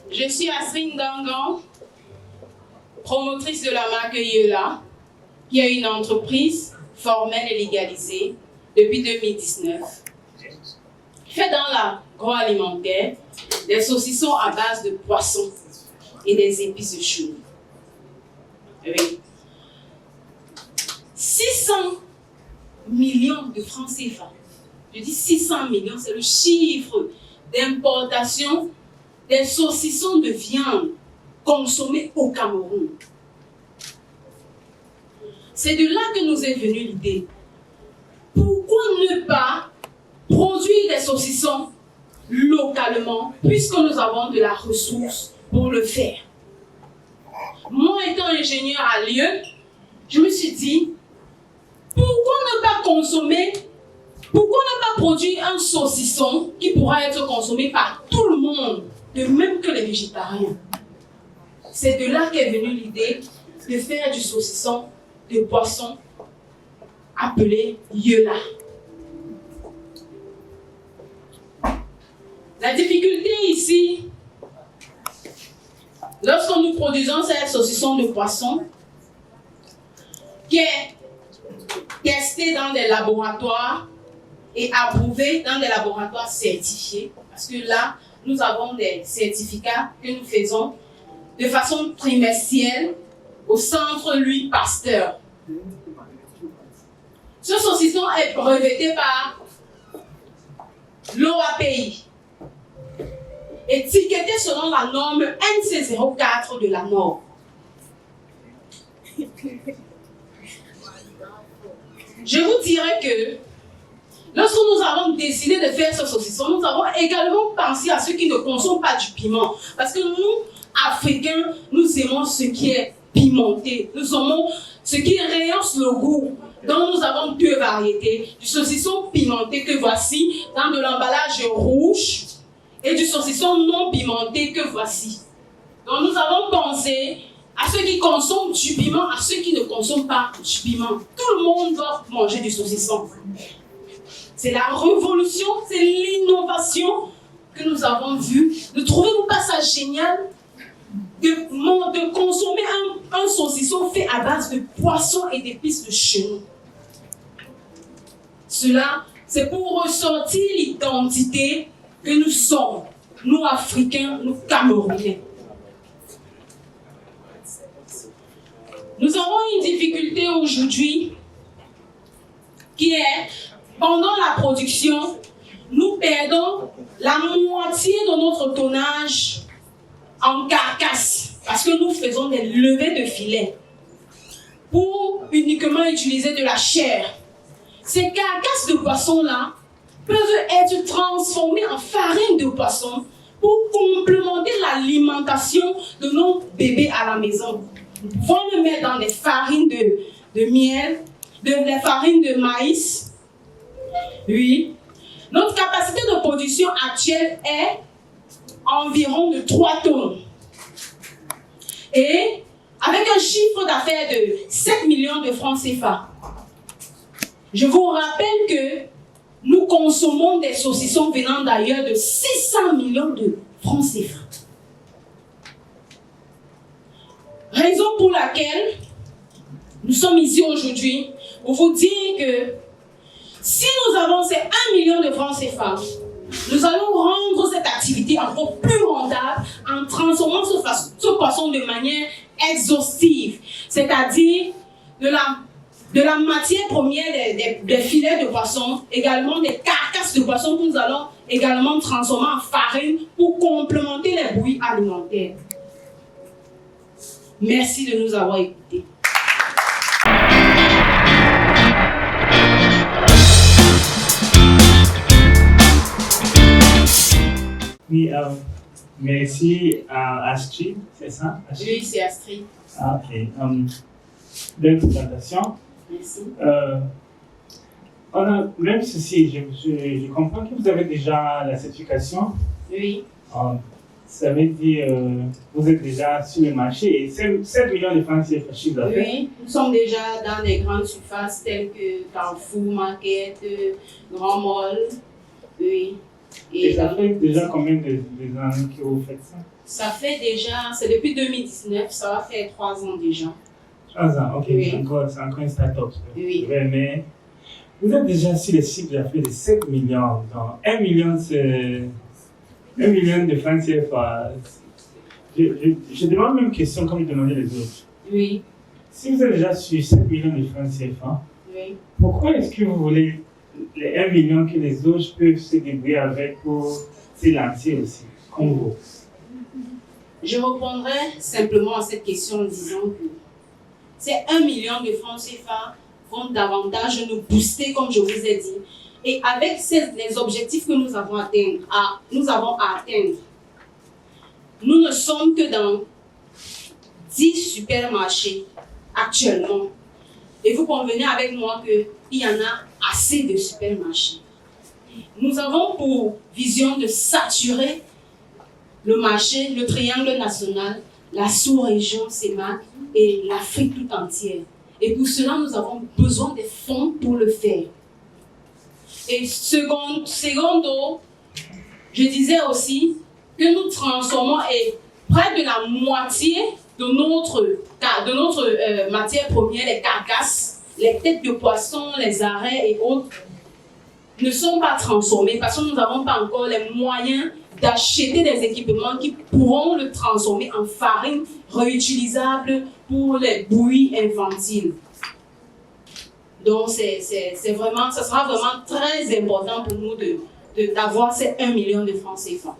Je suis Astrid Ndangan, promotrice de la marque Yola, qui a une entreprise formelle et légalisée depuis 2019, qui fait dans l'agroalimentaire des saucissons à base de poisson et des épices de chou. Oui. 600 millions de francs CFA. Je dis 600 millions, c'est le chiffre d'importation des saucissons de viande consommés au Cameroun. C'est de là que nous est venue l'idée. Pourquoi ne pas produire des saucissons localement, puisque nous avons de la ressource pour le faire? Moi, étant ingénieur à Lyon, je me suis dit, pourquoi ne pas consommer, pourquoi ne pas produire un saucisson qui pourra être consommé par tout le monde, de même que les végétariens? C'est de là qu'est venue l'idée de faire du saucisson de poisson appelé Yola. La difficulté ici, lorsque nous produisons ces saucissons de poisson, qui est testé dans des laboratoires et approuvé dans des laboratoires certifiés, parce que là, nous avons des certificats que nous faisons de façon trimestrielle au centre Louis Pasteur. Ce saucisson est breveté par l'OAPI, étiqueté selon la norme NC04 de la norme. Je vous dirais que lorsque nous avons décidé de faire ce saucisson, nous avons également pensé à ceux qui ne consomment pas du piment. Parce que nous, Africains, nous aimons ce qui est pimenté. Nous aimons ce qui rehausse le goût. Donc nous avons deux variétés. Du saucisson pimenté que voici dans de l'emballage rouge et du saucisson non pimenté que voici. Donc nous avons pensé à ceux qui consomment du piment, à ceux qui ne consomment pas du piment. Tout le monde doit manger du saucisson. C'est la révolution, c'est l'innovation que nous avons vue. Ne trouvez-vous pas ça génial de consommer un saucisson fait à base de poisson et d'épices de chenille? Cela, c'est pour ressortir l'identité que nous sommes, nous Africains, nous Camerounais. Nous avons une difficulté aujourd'hui qui est, pendant la production, nous perdons la moitié de notre tonnage en carcasse parce que nous faisons des levées de filets pour uniquement utiliser de la chair. Ces carcasses de poissons-là peuvent être transformées en farine de poisson pour complémenter l'alimentation de nos bébés à la maison. Nous pouvons le mettre dans des farines de miel, des farines de maïs. Oui. Notre capacité de production actuelle est environ de 3 tonnes. Et avec un chiffre d'affaires de 7 millions de francs CFA. Je vous rappelle que nous consommons des saucissons venant d'ailleurs de 600 millions de francs CFA. Raison pour laquelle nous sommes ici aujourd'hui pour vous dire que si nous avons ces 1 million de francs CFA, nous allons rendre cette activité encore plus rentable en transformant ce poisson de manière exhaustive, c'est-à-dire de la matière première des filets de poisson, également des carcasses de poisson que nous allons également transformer en farine pour complémenter les bouillies alimentaires. Merci de nous avoir écoutés. Oui, merci à Astrid, c'est ça? Astrid? Oui, c'est Astrid. Ah, ok. Belle présentation. Merci. On a même ceci, je comprends que vous avez déjà la certification. Oui. Ça veut dire vous êtes déjà sur le marché et 7 millions de francs CFA chiffre d'affaires. Oui, nous sommes déjà dans des grandes surfaces telles que Carrefour, Market, Grand Mall. Oui. Et ça fait déjà combien d'années que vous faites ça? Ça fait déjà, c'est depuis 2019, ça va faire 3 ans déjà. 3 ans, ok, Oui. c'est encore une start-up. Oui. Mais vous êtes déjà sur les chiffres d'affaires de 7 millions. Donc 1 million, c'est 1 million de francs CFA. Je demande même une question comme je demandais les autres. Oui. Si vous êtes déjà sur 7 millions de francs CFA, Oui. pourquoi est-ce que vous voulez les 1 million que les autres peuvent se débrouiller avec pour se lancer aussi, comme vous? Je répondrai simplement à cette question en disant que ces 1 million de francs CFA vont davantage nous booster, comme je vous ai dit. Et avec les objectifs que nous avons à atteindre, nous ne sommes que dans 10 supermarchés actuellement. Et vous convenez avec moi qu'il y en a assez de supermarchés. Nous avons pour vision de saturer le marché, le triangle national, la sous-région CEMAC et l'Afrique tout entière. Et pour cela, nous avons besoin des fonds pour le faire. Et secondo, je disais aussi que nous transformons près de la moitié de notre matière première, les carcasses, les têtes de poisson, les arrêts et autres, ne sont pas transformés parce que nous n'avons pas encore les moyens d'acheter des équipements qui pourront le transformer en farine réutilisable pour les bouillies infantiles. Donc, ça sera vraiment très important pour nous d'avoir ces 1 million de francs CFA.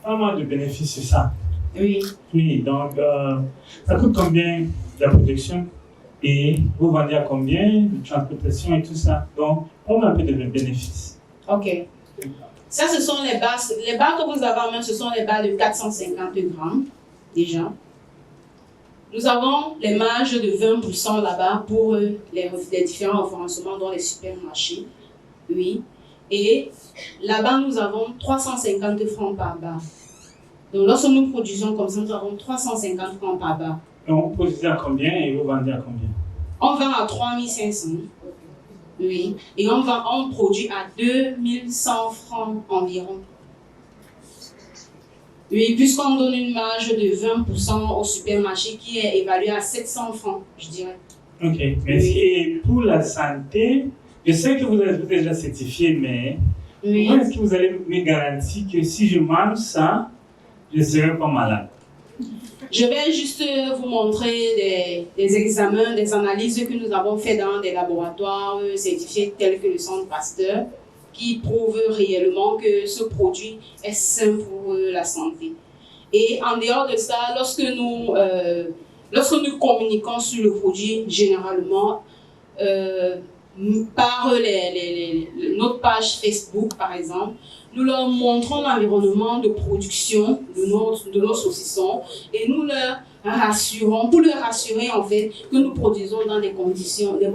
Pas mal de bénéfices, c'est ça. Oui. Oui, donc ça coûte combien la production et vous vendez à combien, de transportation et tout ça. Donc, on a un peu de bénéfices. Ok. Ça, ce sont les barres. Les barres que vous avez en main, ce sont les barres de 450 grammes, déjà. Nous avons les marges de 20% là-bas pour les différents référencements dans les supermarchés. Oui. Et là-bas, nous avons 350 francs par barre. Donc, lorsque nous produisons comme ça, nous avons 350 francs par barre. Donc, vous produisez à combien et vous vendez à combien? On vend à 3500. Oui. Et on produit à 2100 francs environ. Oui, puisqu'on donne une marge de 20% au supermarché qui est évaluée à 700 francs, je dirais. Ok, merci. Oui. Et pour la santé, je sais que vous êtes déjà certifié, mais oui. Comment est-ce que vous allez me garantir que si je mange ça, je ne serai pas malade? Je vais juste vous montrer des examens, des analyses que nous avons fait dans des laboratoires certifiés tels que le Centre Pasteur, qui prouvent réellement que ce produit est sain pour la santé. Et en dehors de ça, lorsque nous communiquons sur le produit, généralement, par notre page Facebook, par exemple, nous leur montrons l'environnement de production de nos saucissons et nous leur rassurons, pour leur rassurer en fait que nous produisons dans des conditions, les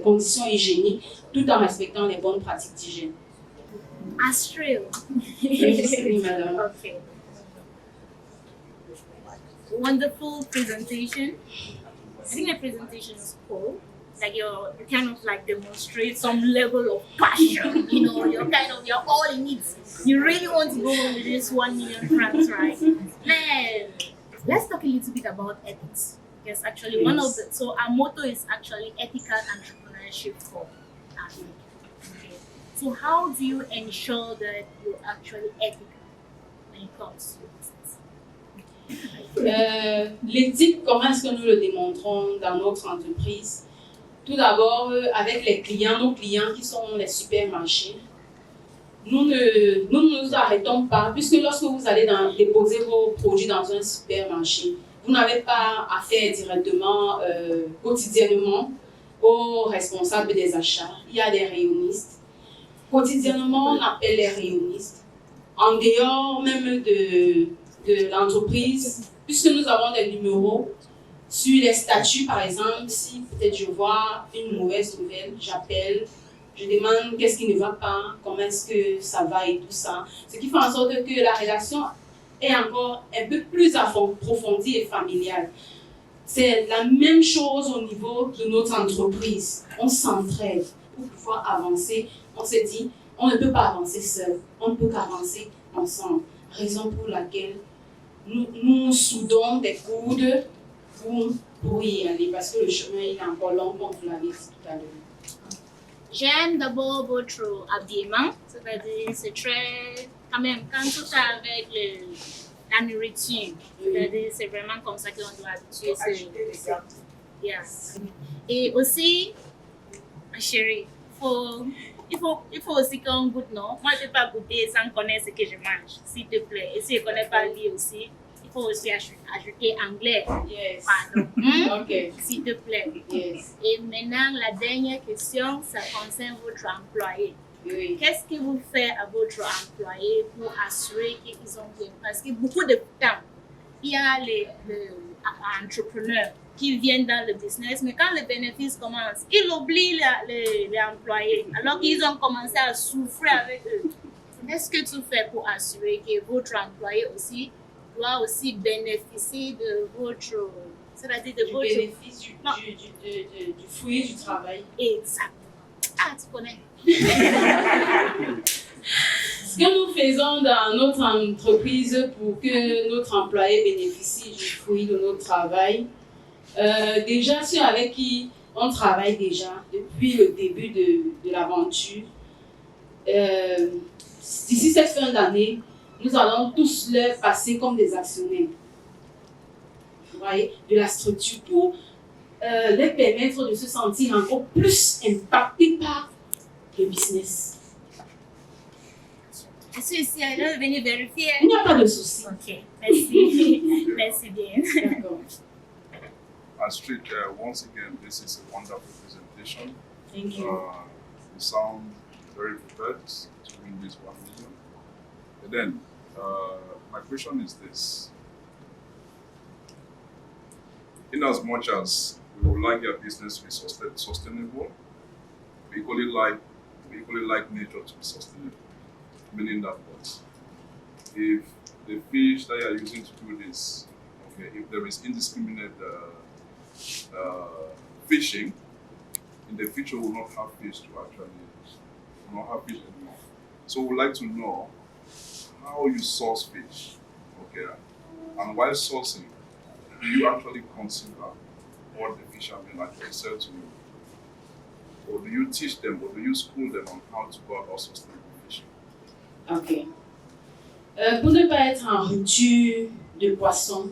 conditions hygiéniques, tout en respectant les bonnes pratiques d'hygiène. Astrid. Oui, madame. Okay. Wonderful presentation. I think the presentation is cool. Like you kind of like demonstrate some level of passion, you're all in it. You really want to go on with this 1 million francs, right? Man, let's talk a little bit about ethics. Because actually so our motto is actually ethical entrepreneurship for Africa. Okay. So how do you ensure that you're actually ethical when it comes to business? L'éthique, comment est-ce que nous le démontrons dans notre entreprise? Tout d'abord, avec les clients, nos clients qui sont les supermarchés, nous ne nous arrêtons pas, puisque lorsque vous allez déposer vos produits dans un supermarché, vous n'avez pas affaire directement, quotidiennement, aux responsables des achats. Il y a des rayonistes. Quotidiennement, on appelle les rayonistes. En dehors même de l'entreprise, puisque nous avons des numéros, sur les statuts, par exemple, si peut-être je vois une mauvaise nouvelle, j'appelle, je demande qu'est-ce qui ne va pas, comment est-ce que ça va et tout ça. Ce qui fait en sorte que la relation est encore un peu plus approfondie et familiale. C'est la même chose au niveau de notre entreprise. On s'entraide pour pouvoir avancer. on s'est dit, on ne peut pas avancer seul, on ne peut qu'avancer ensemble. Raison pour laquelle nous soudons des coudes pour y aller, parce que le chemin il est encore long, comme vous l'avez dit tout à l'heure. J'aime d'abord votre habillement, c'est-à-dire c'est très, quand même, quand tout ça avec la nourriture, c'est-à-dire c'est vraiment comme ça qu'on doit habituer. Yes. Et aussi, ma chérie, il faut aussi qu'on goûte, non? Moi, je ne peux pas goûter sans connaître ce que je mange, s'il te plaît. Et si je ne connais pas lui aussi, il faut aussi ajouter anglais. Yes. Pardon. Ok. S'il te plaît. Yes. Et maintenant, la dernière question, ça concerne votre employé. Oui. Qu'est-ce que vous faites à votre employé pour assurer qu'ils ont bien? Parce que beaucoup de temps, il y a les entrepreneurs qui viennent dans le business, mais quand le bénéfice commence, ils oublient les employés, alors qu'ils ont commencé à souffrir avec eux. Qu'est-ce que tu fais pour assurer que votre employé aussi doit aussi bénéficier de votre, c'est-à-dire de Du votre bénéfice du fruit du travail. Exact. Ah, tu connais. Ce que nous faisons dans notre entreprise pour que notre employé bénéficie du fruit de notre travail, déjà ceux avec qui on travaille déjà depuis le début de l'aventure, d'ici cette fin d'année, nous allons tous leur passer comme des actionnaires. Vous voyez, de la structure pour leur permettre de se sentir encore plus impactés par le business. Je suis ici, elle est venue vérifier. Il n'y a pas de souci. Ok, merci. Merci bien. D'accord. Astrid, once again, this is a wonderful presentation. Thank you. You sound very prepared to win this 1 million. And then, my question is this. In as much as we would like your business to be sustainable, we equally like nature to be sustainable. Meaning that what? If the fish that you are using to do this, okay, if there is indiscriminate fishing, in the future we will not have fish to actually use. We will not have fish anymore. So we would like to know how you source fish, okay? And while sourcing, do you actually consider what the fishermen actually sell to you? Or do you teach them, or do you school them on how to go about sustainable fishing? Ok. Pour ne pas être en rupture de poissons,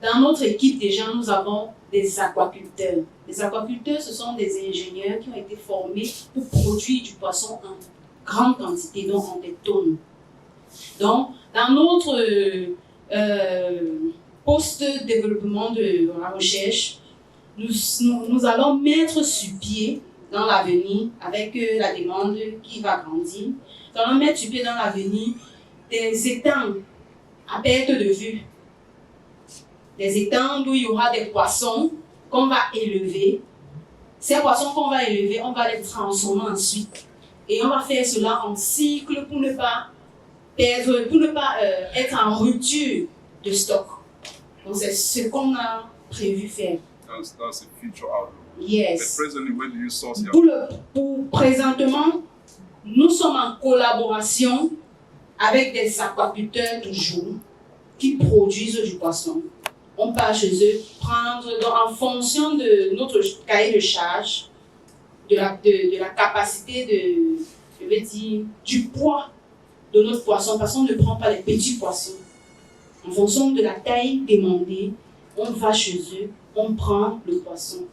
dans notre équipe déjà, nous avons des aquaculteurs. Les aquaculteurs, ce sont des ingénieurs qui ont été formés pour produire du poisson en grande quantité, donc en des tonnes. Donc, dans notre post-développement de la recherche, nous allons mettre sur pied dans l'avenir, avec la demande qui va grandir, nous allons mettre sur pied dans l'avenir des étangs à perte de vue. Des étangs où il y aura des poissons qu'on va élever. Ces poissons qu'on va élever, on va les transformer ensuite. Et on va faire cela en cycle pour ne pas perdre, pour ne pas être en rupture de stock. Donc c'est ce qu'on a prévu faire. That's a future outlook. Yes. But presently, where do you source your Pour présentement, nous sommes en collaboration avec des aquaculteurs toujours qui produisent du poisson. On part chez eux prendre, donc en fonction de notre cahier de charge, de la capacité je vais dire, du poids de notre poisson, parce qu'on ne prend pas les petits poissons. En fonction de la taille demandée, on va chez eux, on prend le poisson.